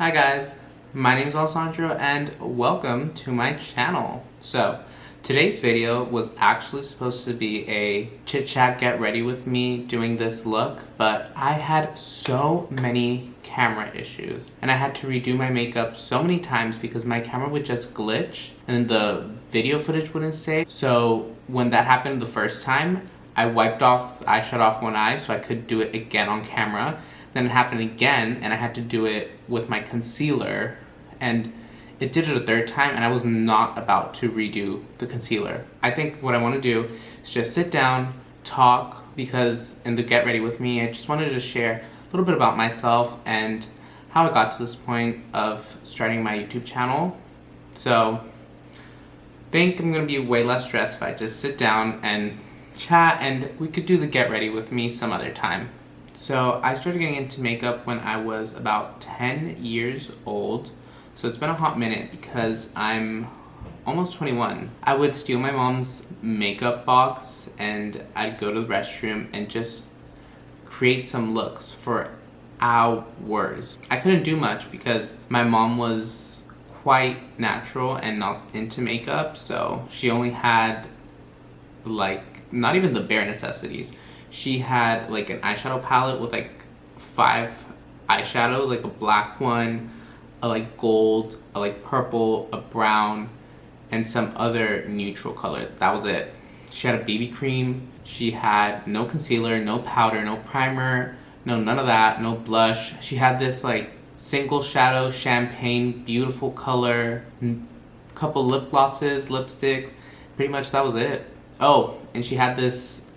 Hi guys, my name is Alessandro and welcome to my channel. So today's video was actually supposed to be a chit chat get ready with me doing this look, but I had so many camera issues and I had to redo my makeup so many times because my camera would just glitch and the video footage wouldn't save. So when that happened the first time, I wiped off the eyeshadow off one eye so I could do it again on camera. Then it happened again and I had to do it with my concealer, and it did it a third time and I was not about to redo the concealer. I think what I want to do is just sit down, talk, because in the get ready with me I just wanted to share a little bit about myself and how I got to this point of starting my YouTube channel. So I think I'm going to be way less stressed if I just sit down and chat, and we could do the get ready with me some other time. So I started getting into makeup when I was about 10 years old. So it's been a hot minute because I'm almost 21. I would steal my mom's makeup box and I'd go to the restroom and just create some looks for hours. I couldn't do much because my mom was quite natural and not into makeup, so she only had like not even the bare necessities. She had like an eyeshadow palette with like 5 eyeshadows, like a black one, a like gold, a like purple, a brown, and some other neutral color. That was it. She had a BB cream. She had no concealer, no powder, no primer, none of that, no blush. She had this like single shadow champagne, beautiful color, couple lip glosses, lipsticks. Pretty much that was it. Oh, and she had this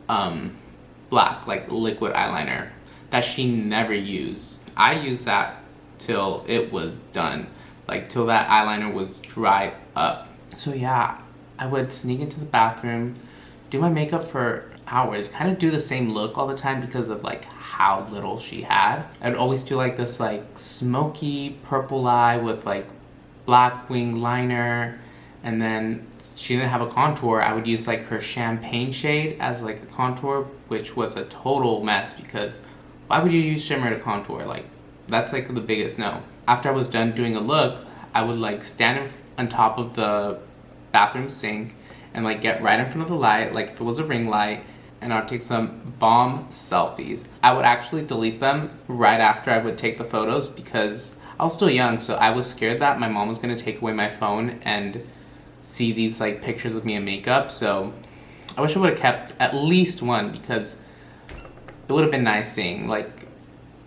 black like liquid eyeliner that she never used. I used that till it was done, like till that eyeliner was dried up. So yeah, I would sneak into the bathroom, do my makeup for hours, kind of do the same look all the time because of like how little she had. I'd always do like this like smoky purple eye with like black wing liner, and then she didn't have a contour. I would use like her champagne shade as like a contour, which was a total mess because why would you use shimmer to contour? Like that's like the biggest no. After I was done doing a look, I would like stand on top of the bathroom sink and like get right in front of the light, like if it was a ring light, and I'd take some bomb selfies. I would actually delete them right after I would take the photos because I was still young, so I was scared that my mom was gonna take away my phone and see these like pictures of me in makeup. So I wish I would have kept at least one because it would have been nice seeing like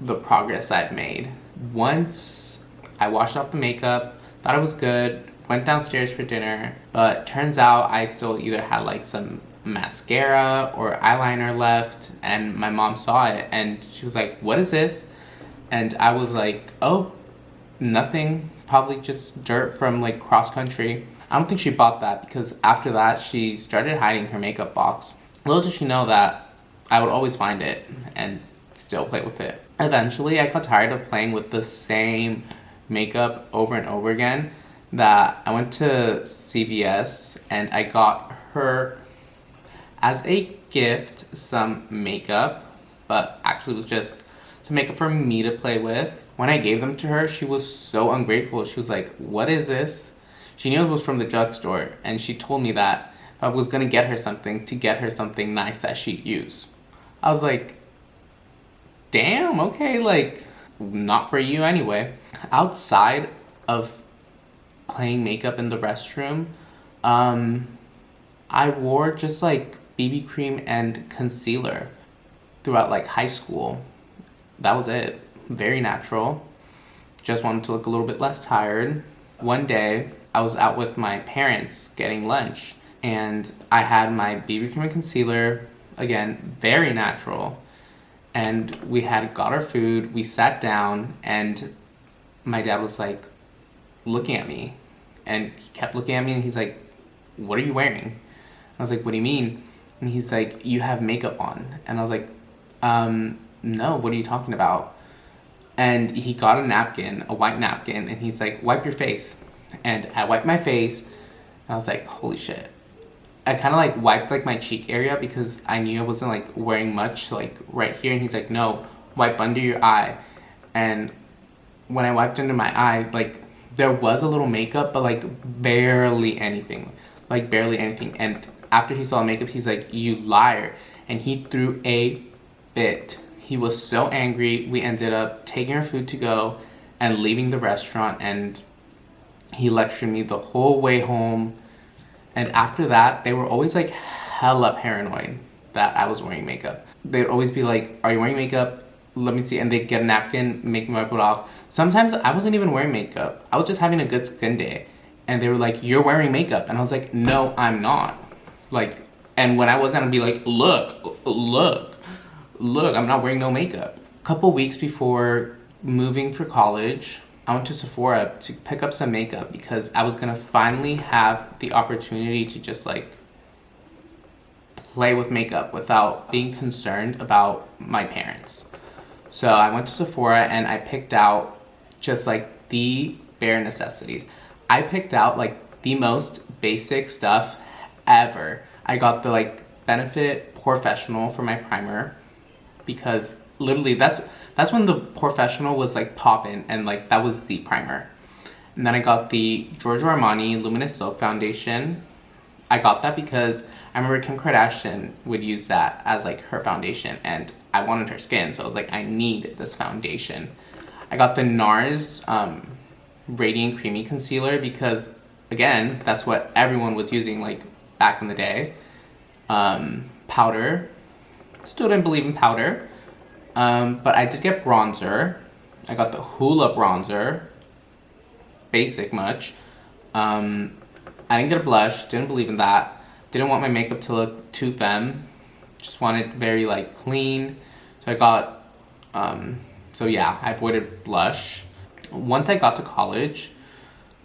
the progress I've made. Once I washed off the makeup, thought it was good, went downstairs for dinner, but turns out I still either had like some mascara or eyeliner left, and my mom saw it and she was like, "What is this?" And I was like, "Oh, nothing, probably just dirt from like cross country." I don't think she bought that because after that she started hiding her makeup box. Little did she know that I would always find it and still play with it. Eventually I got tired of playing with the same makeup over and over again, that I went to CVS and I got her as a gift some makeup, but actually it was just some makeup for me to play with. When I gave them to her, she was so ungrateful. She was like, "What is this?" She knew it was from the drugstore, and she told me that if I was gonna get her something, to get her something nice that she'd use. I was like, damn, okay, like, not for you anyway. Outside of playing makeup in the restroom, I wore just like BB cream and concealer throughout like high school. That was it. Very natural. Just wanted to look a little bit less tired. One day, I was out with my parents getting lunch and I had my BB cream and concealer, again, very natural. And we had got our food, we sat down, and my dad was like looking at me. And he kept looking at me and he's like, "What are you wearing?" I was like, "What do you mean?" And he's like, "You have makeup on." And I was like, "No, what are you talking about?" And he got a napkin, a white napkin, and he's like, "Wipe your face." And I wiped my face, and I was like, holy shit. I kind of like wiped like my cheek area because I knew I wasn't like wearing much like right here, and he's like, "No, wipe under your eye." And when I wiped under my eye, like there was a little makeup, but like barely anything. Like barely anything. And after he saw the makeup, he's like, "You liar." And he threw a fit. He was so angry. We ended up taking our food to go and leaving the restaurant, and he lectured me the whole way home. And after that, they were always like hella paranoid that I was wearing makeup. They'd always be like, "Are you wearing makeup? Let me see." And they'd get a napkin, make me wipe it off. Sometimes I wasn't even wearing makeup. I was just having a good skin day. And they were like, "You're wearing makeup." And I was like, "No, I'm not." Like, and when I wasn't, I'd be like, look, I'm not wearing no makeup. A couple weeks before moving for college, I went to Sephora to pick up some makeup because I was gonna finally have the opportunity to just like play with makeup without being concerned about my parents. So I went to Sephora and I picked out just like the bare necessities. I picked out like the most basic stuff ever. I got the like Benefit Professional for my primer because literally that's when the Professional was like poppin', and like that was the primer. And then I got the Giorgio Armani Luminous Silk Foundation. I got that because I remember Kim Kardashian would use that as like her foundation, and I wanted her skin, so I was like, I need this foundation. I got the NARS Radiant Creamy Concealer because, again, that's what everyone was using like back in the day. Powder. Still didn't believe in powder. But I did get bronzer. I got the Hoola bronzer. Basic much. I didn't get a blush. Didn't believe in that. Didn't want my makeup to look too femme. Just wanted very like clean. So I got, so yeah, I avoided blush. Once I got to college,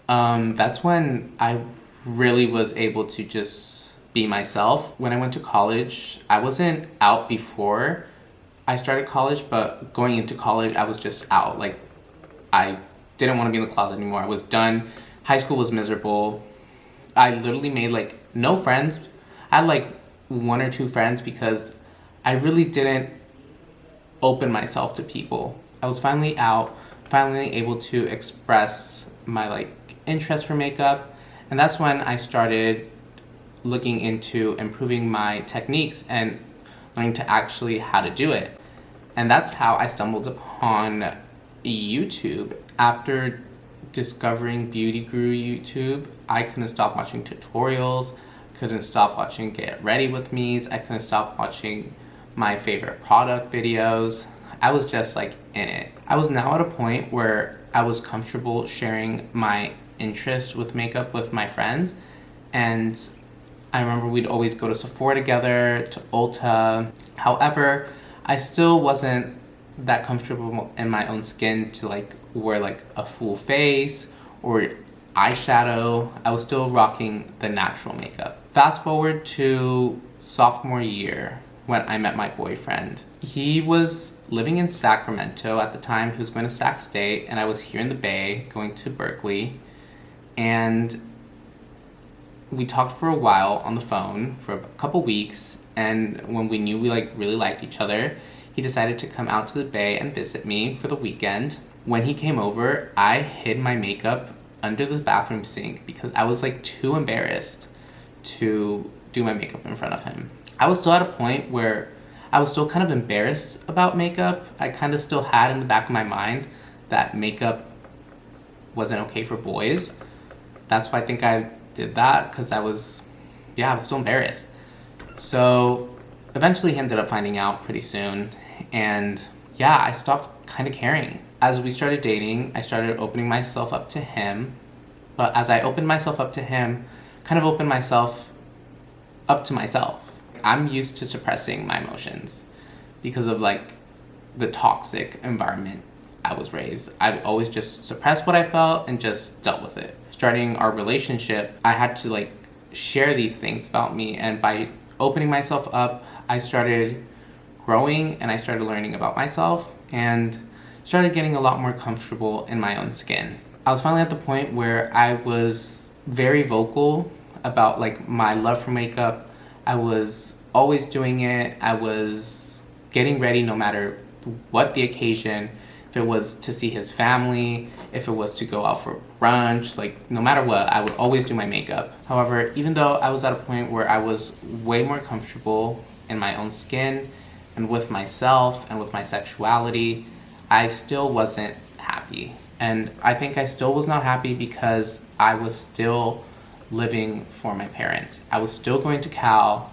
that's when I really was able to just be myself. When I went to college, I wasn't out before I started college, but going into college, I was just out. Like, I didn't want to be in the closet anymore. I was done. High school was miserable. I literally made like no friends. I had like 1 or 2 friends because I really didn't open myself to people. I was finally out, finally able to express my like interest for makeup, and that's when I started looking into improving my techniques and learning to actually how to do it. And that's how I stumbled upon YouTube. After discovering Beauty Guru YouTube, I couldn't stop watching tutorials, couldn't stop watching Get Ready With Me's, I couldn't stop watching my favorite product videos. I was just like in it. I was now at a point where I was comfortable sharing my interest with makeup with my friends, and I remember we'd always go to Sephora together, to Ulta. However, I still wasn't that comfortable in my own skin to like wear like a full face or eyeshadow. I was still rocking the natural makeup. Fast forward to sophomore year when I met my boyfriend. He was living in Sacramento at the time. He was going to Sac State, and I was here in the Bay going to Berkeley. And we talked for a while on the phone for a couple weeks, and when we knew we like really liked each other, he decided to come out to the Bay and visit me for the weekend. When he came over, I hid my makeup under the bathroom sink because I was like too embarrassed to do my makeup in front of him. I was still at a point where I was still kind of embarrassed about makeup. I kind of still had in the back of my mind that makeup wasn't okay for boys. That's why I think I did that, because I was still embarrassed. So eventually he ended up finding out pretty soon, and yeah, I stopped kind of caring. As we started dating, I started opening myself up to him, but as I opened myself up to him, kind of opened myself up to myself. I'm used to suppressing my emotions because of like the toxic environment I was raised. I always just suppressed what I felt and just dealt with it. Starting our relationship, I had to like share these things about me, and by opening myself up, I started growing and I started learning about myself and started getting a lot more comfortable in my own skin. I was finally at the point where I was very vocal about like my love for makeup. I was always doing it. I was getting ready no matter what the occasion. if it was to see his family, if it was to go out for brunch, like no matter what, I would always do my makeup. However, even though I was at a point where I was way more comfortable in my own skin and with myself and with my sexuality, I still wasn't happy. And I think I still was not happy because I was still living for my parents. I was still going to Cal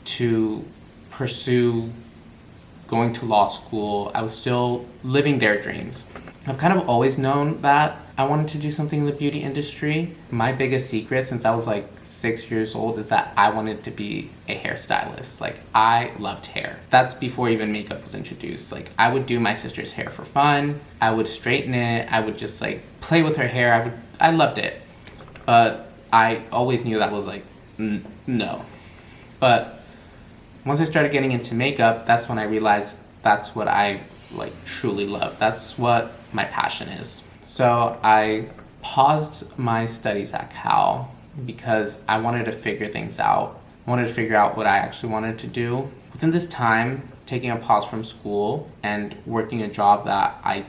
to pursue going to law school. I was still living their dreams. I've kind of always known that I wanted to do something in the beauty industry. My biggest secret since I was like 6 years old is that I wanted to be a hairstylist. Like, I loved hair. That's before even makeup was introduced. Like, I would do my sister's hair for fun. I would straighten it. I would just like play with her hair. I loved it. But I always knew that was like, no. But once I started getting into makeup, that's when I realized that's what I like truly love. That's what my passion is. So I paused my studies at Cal because I wanted to figure things out. I wanted to figure out what I actually wanted to do. Within this time, taking a pause from school and working a job that I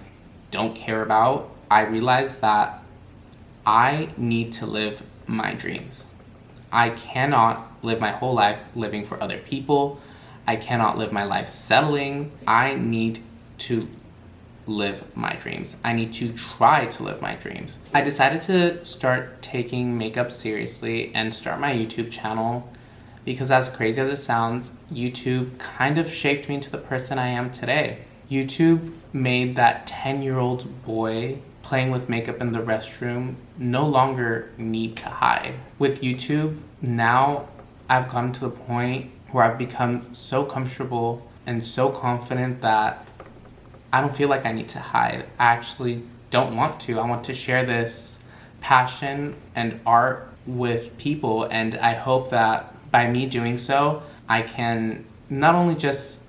don't care about, I realized that I need to live my dreams. I cannot live my whole life living for other people. I cannot live my life settling. I need to live my dreams. I need to try to live my dreams. I decided to start taking makeup seriously and start my YouTube channel because, as crazy as it sounds, YouTube kind of shaped me into the person I am today. YouTube made that 10-year-old boy playing with makeup in the restroom no longer need to hide. With YouTube, now I've gotten to the point where I've become so comfortable and so confident that I don't feel like I need to hide. I actually don't want to. I want to share this passion and art with people, and I hope that by me doing so, I can not only just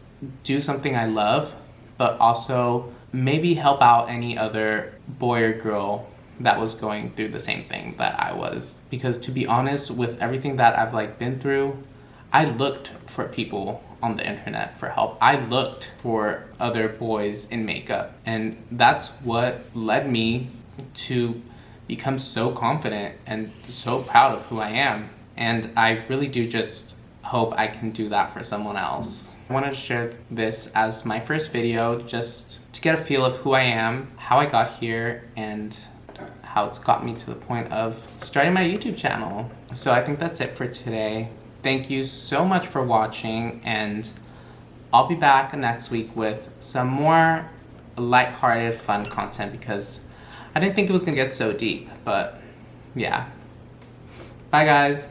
do something I love, but also maybe help out any other boy or girl that was going through the same thing that I was. Because to be honest, with everything that I've like been through, I looked for people on the internet for help. I looked for other boys in makeup, and that's what led me to become so confident and so proud of who I am. And I really do just hope I can do that for someone else. I wanted to share this as my first video just to get a feel of who I am, how I got here, and how it's got me to the point of starting my YouTube channel. So I think that's it for today. Thank you so much for watching, and I'll be back next week with some more lighthearted, fun content because I didn't think it was gonna get so deep, but yeah. Bye guys.